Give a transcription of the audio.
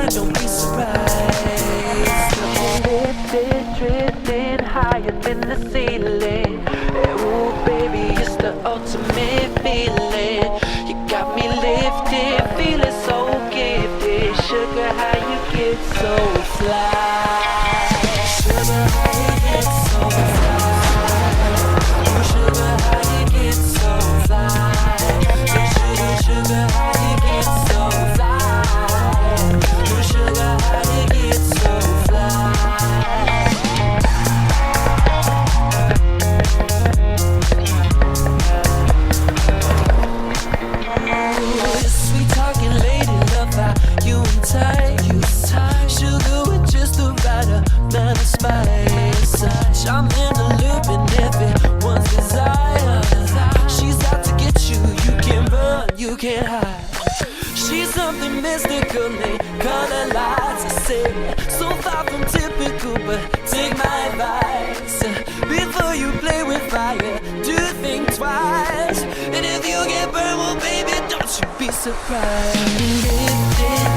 don't be surprised. Lifted, drifting higher than the ceiling. Ooh, baby, it's the ultimate feeling. You got me lifted, feeling so gifted. Sugar, how you get so fly? Sugar, how you get so fly? Ooh, sugar, how you get so fly? Sugar, sugar, how you get so fly? Ooh, sugar, how you get so fly? Sweet talking lady, love how you entice. Sugar with just the right amount of spice. Charm in the loop and everyone's desire. She's out to get you, you can't run, you can't hide. She's something mystical, they color lights. I say, so far from typical, but take my advice. Before you play with fire, do think twice. And if you get burned, well baby, don't you be surprised. Lifted,